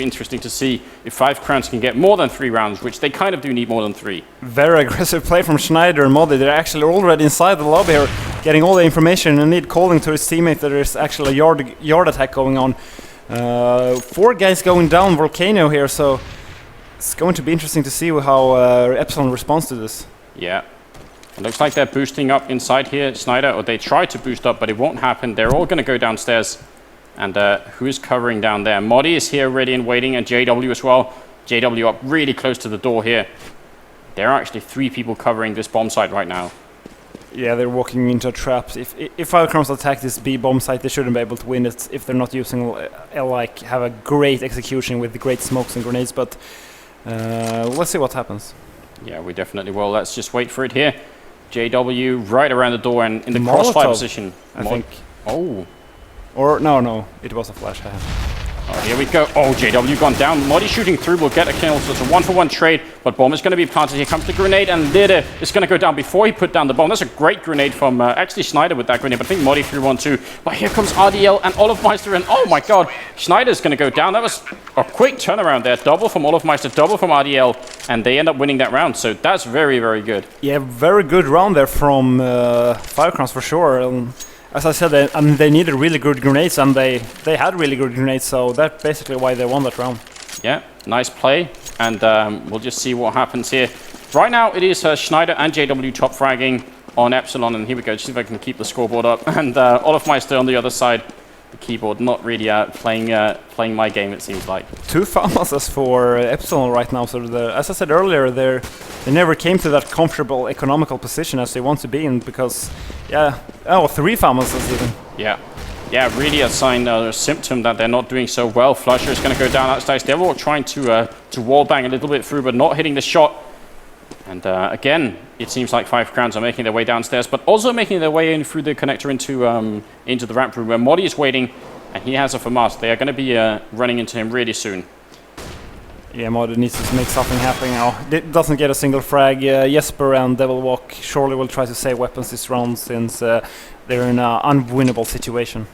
Interesting to see if FiveCrowns can get more than 3 rounds, which they kind of do need more than 3. Very aggressive play from Schneider and Modi. They're actually already inside the lobby here, getting all the information and need calling to his teammate that there's actually a yard attack going on. 4 guys going down Volcano here, so it's going to be interesting to see how Epsilon responds to this. Yeah. It looks like they're boosting up inside here, Schneider, or they try to boost up, but it won't happen. They're all going to go downstairs. And who is covering down there? Modi is here ready and waiting, and JW as well. JW up really close to the door here. There are actually 3 people covering this bomb site right now. Yeah, they're walking into traps. If FiveCrowns attack this B bomb site, they shouldn't be able to win it if they're not using have a great execution with the great smokes and grenades. But let's see what happens. Yeah, we definitely will. Let's just wait for it here. JW right around the door and in the crossfire position. I think. Oh. Or no, it was a flash. Oh, here we go. Oh, JW gone down. Modi shooting through will get a kill, so it's a 1-for-1 trade. But bomb is going to be planted. Here comes the grenade, and Lidde is going to go down before he put down the bomb. That's a great grenade from actually Schneider with that grenade, but I think Modi threw one too. But here comes RDL and Olofmeister, and oh my god, Schneider's going to go down. That was a quick turnaround there. Double from Olofmeister, double from RDL, and they end up winning that round. So that's very, very good. Yeah, very good round there from FiveCrowns for sure. As I said, they needed really good grenades, and they had really good grenades, so that's basically why they won that round. Yeah, nice play, and we'll just see what happens here. Right now, it is Schneider and JW top fragging on Epsilon, and here we go. Just see if I can keep the scoreboard up. And Olofmeister on the other side, the keyboard, not really playing my game, it seems like. 2 FAMASs for Epsilon right now, so as I said earlier, they never came to that comfortable economical position as they want to be in, because, yeah, 3 FAMASs even. Yeah, really a sign, a symptom that they're not doing so well. Flusher is going to go down outside. They're all trying to wall bang a little bit through, but not hitting the shot. And again, it seems like FiveCrowns are making their way downstairs, but also making their way in through the connector into the ramp room, where Modi is waiting, and he has a FAMAS. They are going to be running into him really soon. Yeah, Modi needs to make something happen now. It doesn't get a single frag. Jesper and Devilwalk surely will try to save weapons this round, since they're in an unwinnable situation.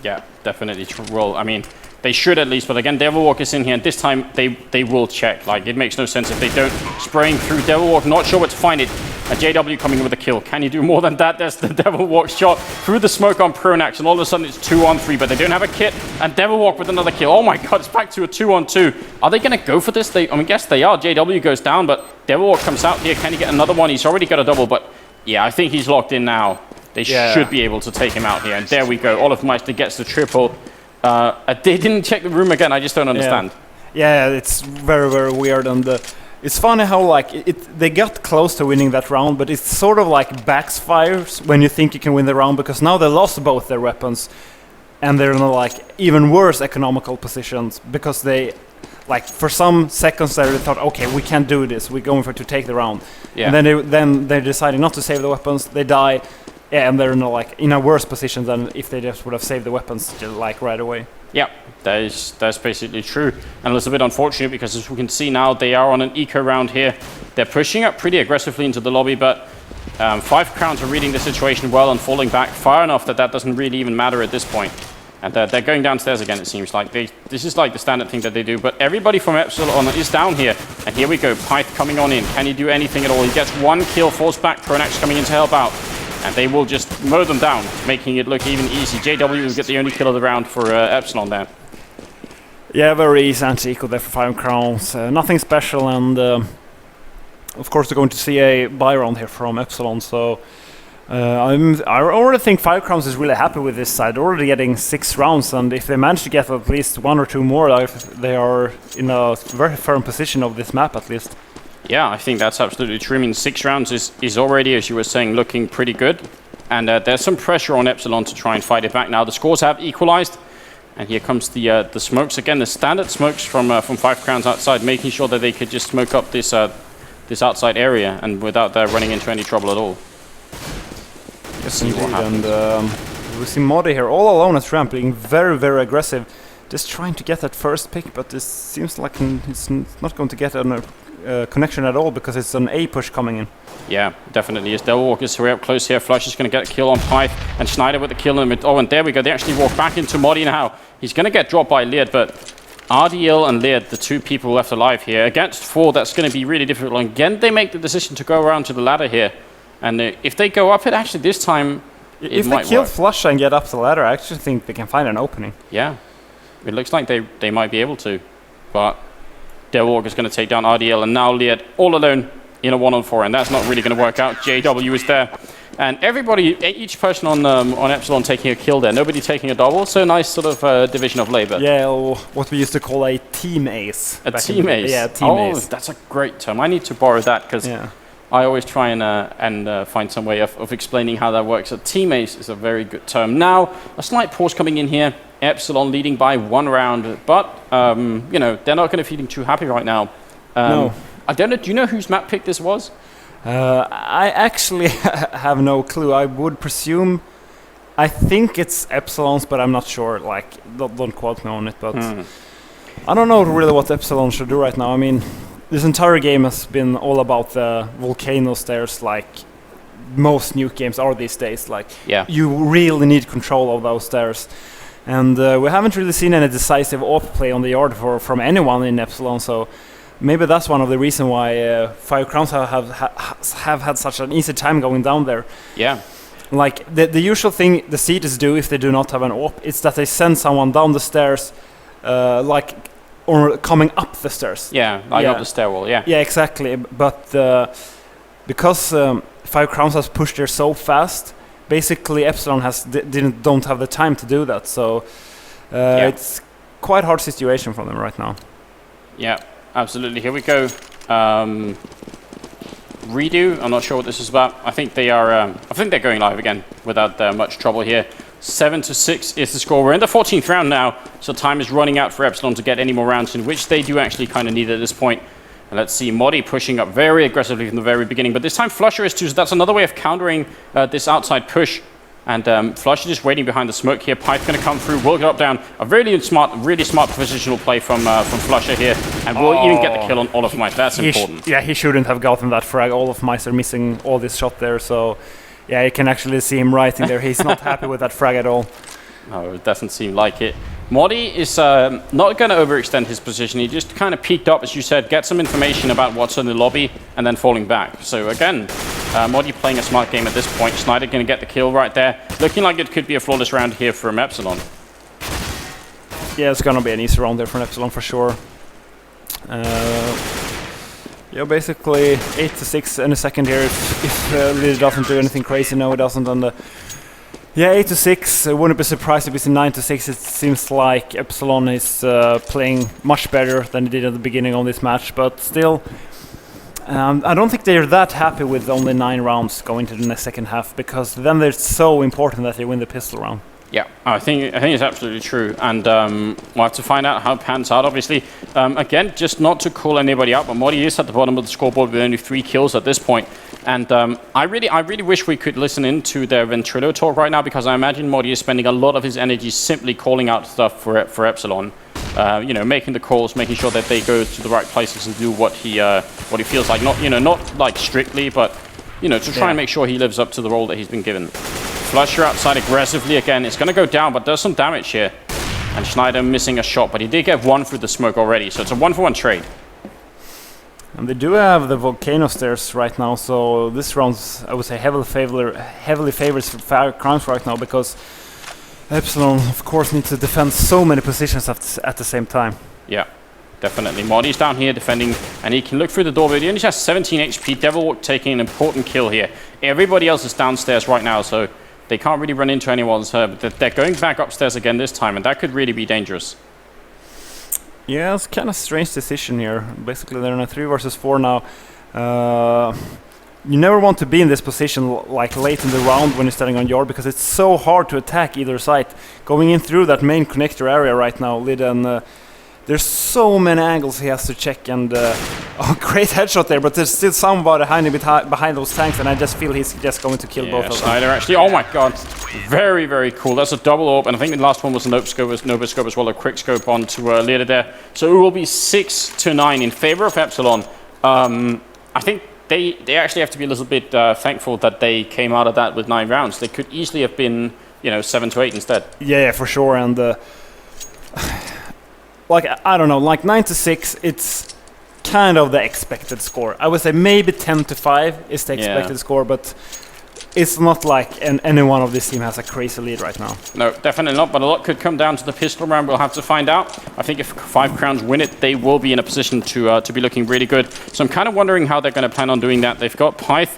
Yeah, definitely. Well, I mean, they should at least, but again, Devilwalk is in here, and this time they will check. Like, it makes no sense if they don't. Spraying through Devilwalk, not sure where to find it. A JW coming in with a kill. Can you do more than that? There's the Devilwalk shot through the smoke on Pronax, and all of a sudden it's 2-on-3, but they don't have a kit, and Devilwalk with another kill. Oh my god, it's back to a 2-on-2. Are they going to go for this? I mean, yes, they are. JW goes down, but Devilwalk comes out here. Can he get another one? He's already got a double, but yeah, I think he's locked in now. They should be able to take him out here, and there we go. Olofmeister gets the triple. They didn't check the room again. I just don't understand. Yeah, it's very, very weird, and it's funny how they got close to winning that round, but it's sort of like backfires when you think you can win the round, because now they lost both their weapons, and they're in even worse economical positions, because they for some seconds they thought, okay, we can't do this. We're going to take the round, and then they decided not to save the weapons. They die. Yeah, and they're in a worse position than if they just would have saved the weapons right away. Yeah, that's basically true. And it's a bit unfortunate, because as we can see now, they are on an eco round here. They're pushing up pretty aggressively into the lobby, but FiveCrowns are reading the situation well and falling back far enough that doesn't really even matter at this point. And they're going downstairs again, it seems like. This is the standard thing that they do. But everybody from Epsilon is down here. And here we go, Pyth coming on in. Can he do anything at all? He gets 1 kill, falls back, Pronax coming in to help out. And they will just mow them down, making it look even easy. JW will get the only kill of the round for Epsilon there. Yeah, very easy anti-eco there for FiveCrowns. Nothing special, and of course they're going to see a buy round here from Epsilon. So I already think FiveCrowns is really happy with this side. They're already getting 6 rounds, and if they manage to get at least 1 or 2 more, they are in a very firm position of this map at least. Yeah, I think that's absolutely true. I mean, 6 rounds is already, as you were saying, looking pretty good. And there's some pressure on Epsilon to try and fight it back now. The scores have equalized. And here comes the smokes again, the standard smokes from FiveCrowns outside, making sure that they could just smoke up this outside area and without running into any trouble at all. Yes, indeed. And we see Modi here all alone at ramp, being very, very aggressive. Just trying to get that first pick, but this seems like it's not going to get a connection at all, because it's an A push coming in. Yeah, definitely. As Devilwalk is way up close here, Flush is going to get a kill on Pyth, and Schneider with the kill in the mid. Oh, and there we go. They actually walk back into Modi now. He's going to get dropped by Liad, but RDL and Lead, the two people left alive here. Against 4, that's going to be really difficult. And again, they make the decision to go around to the ladder here. And if they go up it, actually this time, if they kill Flush and get up the ladder, I actually think they can find an opening. Yeah, it looks like they might be able to. But Devilwalker is going to take down RDL, and now Lead all alone in a 1-on-4, and that's not really going to work out. JW is there. And everybody, each person on Epsilon taking a kill there. Nobody taking a double. So nice sort of division of labor. Yeah, or what we used to call a team ace. A team ace? Yeah, team ace. That's a great term. I need to borrow that because I always try and find some way of explaining how that works. A team ace is a very good term. Now, a slight pause coming in here. Epsilon leading by 1 round. But, you know, they're not going to be feeling too happy right now. No. I don't know. Do you know whose map pick this was? I actually have no clue. I would presume, I think it's Epsilon's, but I'm not sure. Like, don't quote me on it. But I don't know really what Epsilon should do right now. I mean, this entire game has been all about the volcano stairs, like most nuke games are these days. Like, you really need control of those stairs. And we haven't really seen any decisive off play on the yard from anyone in Epsilon, so maybe that's one of the reasons why FiveCrowns have had such an easy time going down there. Yeah. Like, the usual thing the Seeders do if they do not have an AWP is that they send someone down the stairs, or coming up the stairs. Yeah, like up the stairwell, yeah. Yeah, exactly. But because FiveCrowns has pushed there so fast, basically Epsilon don't have the time to do that. So it's quite a hard situation for them right now. Yeah. Absolutely. Here we go. Redo. I'm not sure what this is about. I think they are. I think they're going live again without much trouble here. 7-6 is the score. We're in the 14th round now, so time is running out for Epsilon to get any more rounds in, which they do actually kind of need at this point. And let's see, Modi pushing up very aggressively from the very beginning, but this time Flusher is too. So that's another way of countering this outside push. And Flush is just waiting behind the smoke here. Pipe's going to come through. Will get up down. A really smart positional play from Flusher here. And will even get the kill on Olaf Meister. That's important. Yeah, he shouldn't have gotten that frag. Olaf Meister missing all this shot there. So, yeah, you can actually see him writing there. He's not happy with that frag at all. No, it doesn't seem like it. Modi is not going to overextend his position. He just kind of peeked up, as you said, get some information about what's in the lobby, and then falling back. So again, Modi playing a smart game at this point. Snyder going to get the kill right there. Looking like it could be a flawless round here from Epsilon. Yeah, it's going to be an easy round there for Epsilon for sure. Yeah, basically 8-6 in a second here if Lily doesn't do anything crazy. No, it doesn't. And yeah, 8-6. Wouldn't be surprised if it's 9-6. It seems like Epsilon is playing much better than they did at the beginning of this match, but still, I don't think they're that happy with only 9 rounds going to the second half, because then it's so important that they win the pistol round. Yeah, I think it's absolutely true, and we'll have to find out how it pans out. Obviously, again, just not to call anybody out, but Modi is at the bottom of the scoreboard with only 3 kills at this point. And I really wish we could listen into their Ventrilo talk right now, because I imagine Modi is spending a lot of his energy simply calling out stuff for Epsilon. You know, making the calls, making sure that they go to the right places and do what he feels like. Not like strictly, but to try and make sure he lives up to the role that he's been given. Flusher outside aggressively again. It's going to go down, but does some damage here. And Schneider missing a shot, but he did get 1 through the smoke already, so it's a 1-for-1 trade. And they do have the volcano stairs right now, so this round's, I would say, heavily favors for FiveCrowns right now, because Epsilon, of course, needs to defend so many positions at the same time. Yeah, definitely. Modi's down here defending, and he can look through the door, but he only has 17 HP. Devilwalk taking an important kill here. Everybody else is downstairs right now, so they can't really run into anyone's but they're going back upstairs again this time, and that could really be dangerous. Yeah, it's kind of strange decision here. Basically, they're in a 3 versus 4 now. You never want to be in this position like late in the round when you're standing on yard, because it's so hard to attack either side. Going in through that main connector area right now, Lid, and there's so many angles he has to check, and oh, great headshot there, but there's still somebody behind those tanks, and I just feel he's just going to kill both of them. Snyder actually, oh my god, very, very cool. That's a double AWP, and I think the last one was a Nova scope as well, a quick scope onto Lida there. So it will be 6-9 in favor of Epsilon. I think they actually have to be a little bit thankful that they came out of that with 9 rounds. They could easily have been, 7-8 instead. Yeah, for sure, and like I don't know, like 9-6. It's kind of the expected score. I would say maybe 10-5 is the expected score, but it's not like any one of this team has a crazy lead right now. No, definitely not, but a lot could come down to the pistol round. We'll have to find out. I think if FiveCrowns win it, they will be in a position to be looking really good. So I'm kind of wondering how they're going to plan on doing that. They've got Pyth,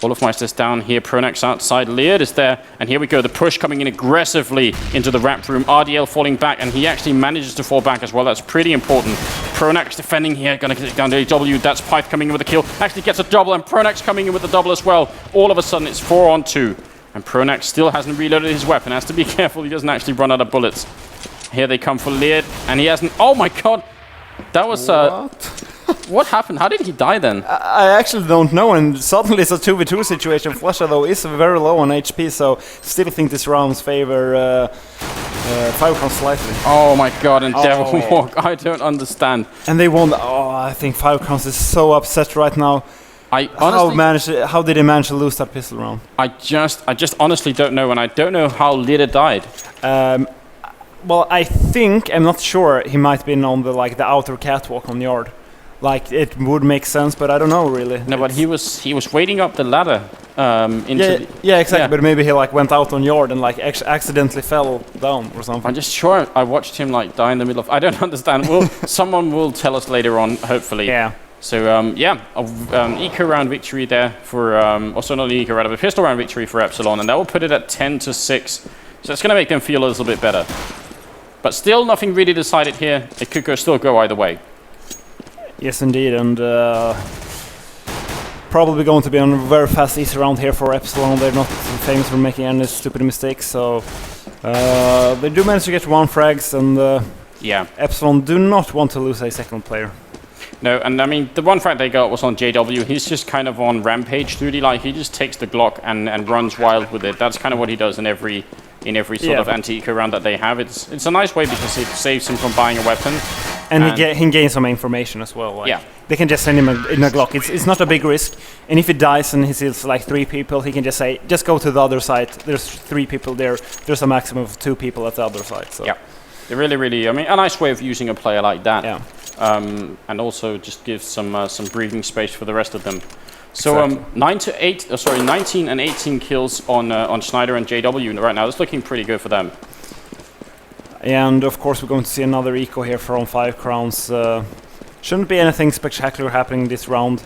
Olofmeister's down here, Pronax outside, Leard is there, and here we go, the push coming in aggressively into the ramp room, RDL falling back, and he actually manages to fall back as well. That's pretty important. Pronax defending here, gonna get it down to AW, that's Pyth coming in with a kill, actually gets a double, and Pronax coming in with the double as well. All of a sudden it's 4-on-2, and Pronax still hasn't reloaded his weapon, has to be careful he doesn't actually run out of bullets. Here they come for Leard, and he hasn't, oh my god, that was what happened? How did he die then? I actually don't know, and suddenly it's a 2v2 situation. Flusha, though, is very low on HP, so still think this round's favor FiveCrowns slightly. Oh my god, and Devil Walk, I don't understand. And they won. I think FiveCrowns is so upset right now. I honestly, how did they manage to lose that pistol round? I just honestly don't know, and I don't know how Lida died. Well, I think, I'm not sure, he might have been on the outer catwalk on the yard. Like, it would make sense, but I don't know really. No, but he was waiting up the ladder into yeah, exactly. But maybe he went out on yard and accidentally fell down or something. I'm just sure I watched him die in the middle of. I don't understand. Someone will tell us later on, hopefully. Yeah. So eco round victory there for also not an eco round, but a pistol round victory for Epsilon, and that will put it at 10-6. So it's going to make them feel a little bit better. But still, nothing really decided here. It could still go either way. Yes, indeed, and probably going to be on a very fast easy round here for Epsilon. They're not famous for making any stupid mistakes, so they do manage to get 1 frags, and Epsilon do not want to lose a second player. No, and I mean, the 1 frag they got was on JW. He's just kind of on rampage duty, he just takes the Glock and runs wild with it. That's kind of what he does in every sort of anti-eco round that they have. It's a nice way because it saves him from buying a weapon. And he gains some information as well. They can just send him in a Glock. It's not a big risk. And if he dies and he sees 3 people, he can just say, just go to the other side. There's 3 people there. There's a maximum of 2 people at the other side. So. Yeah, they really, I mean, a nice way of using a player like that. Yeah. And also just gives some breathing space for the rest of them. So 19 and 18 kills on Schneider and JW right now. That's looking pretty good for them. And of course we're going to see another eco here from FiveCrowns. Shouldn't be anything spectacular happening this round.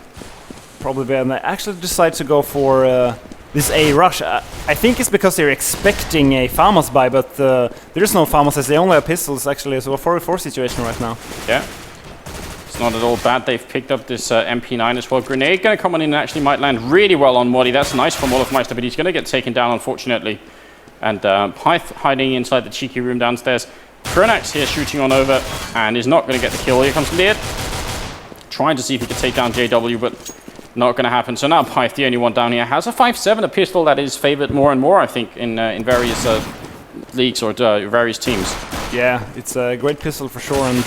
Probably, and they actually decide to go for this A rush. I think it's because they're expecting a FAMAS buy, but there is no FAMAS as they only have pistols actually, so a 4v4 situation right now. Yeah. It's not at all bad. They've picked up this MP9 as well. Grenade going to come on in and actually might land really well on Modi. That's nice from Olofmeister, but he's going to get taken down unfortunately. And Pyth hiding inside the cheeky room downstairs. Pronax here shooting on over and is not going to get the kill. Here comes Leard. Trying to see if he can take down JW, but not going to happen. So now Pyth, the only one down here, has a 5.7, a pistol that is favored more and more, I think, in various leagues or various teams. Yeah, it's a great pistol for sure. And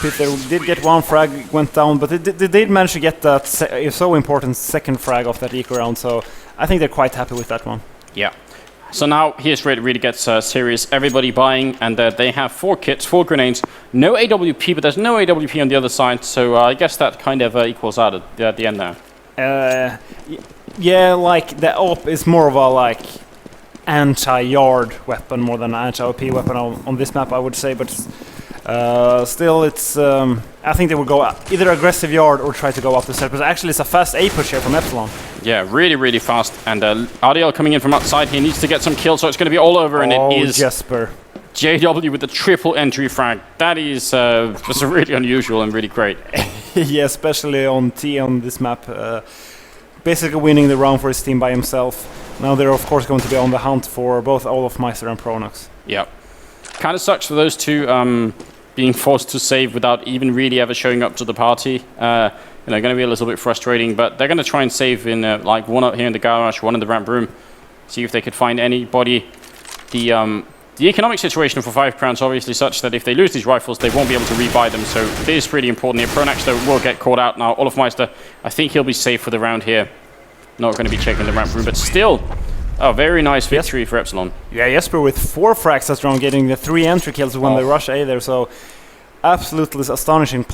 they did get 1 frag, went down, but they did manage to get that so important second frag off that eco round. So I think they're quite happy with that one. Yeah. So now here's where it really gets serious. Everybody buying, and they have 4 kits, 4 grenades, no AWP, but there's no AWP on the other side, so I guess that kind of equals out at the end there. Yeah, the AWP is more of a anti-yard weapon more than an anti-OP weapon on this map, I would say, but still it's I think they would go either aggressive yard or try to go up the set, but actually it's a fast A push here from Epsilon. Yeah, really fast, and RDL coming in from outside. He needs to get some kills, so it's going to be all over, and it is Jesper. JW with the triple entry frag. That is just really unusual and really great. Yeah, especially on T on this map. Basically winning the round for his team by himself. Now they're of course going to be on the hunt for both Olofmeister and Pronax. Yeah. Kind of sucks for those two being forced to save without even really ever showing up to the party. Going to be a little bit frustrating, but they're going to try and save in one up here in the garage, one in the ramp room. See if they could find anybody. The economic situation for FiveCrowns obviously such that if they lose these rifles, they won't be able to rebuy them. So it is pretty important here. Pronax though will get caught out now. Olofmeister, I think he'll be safe for the round here. Not going to be checking the ramp room, but still. Oh, very nice victory for Epsilon. Yeah, Jesper with 4 frags that round, getting the 3 entry kills when they rush A there. So absolutely astonishing play.